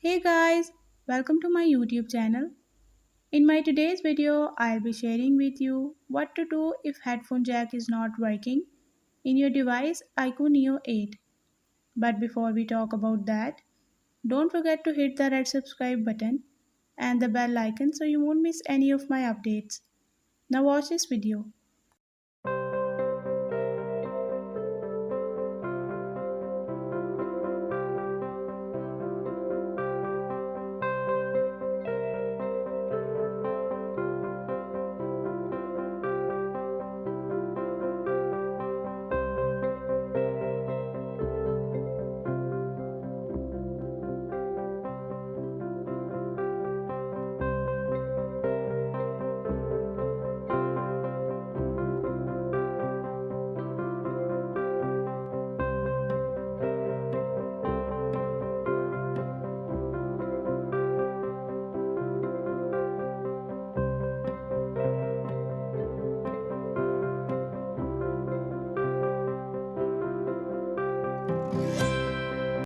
Hey guys, welcome to my YouTube channel. In my today's video, I'll be sharing with you what to do if headphone jack is not working in your device iQOO Neo 8. But before we talk about that, don't forget to hit the red subscribe button and the bell icon so you won't miss any of my updates. Now watch this video.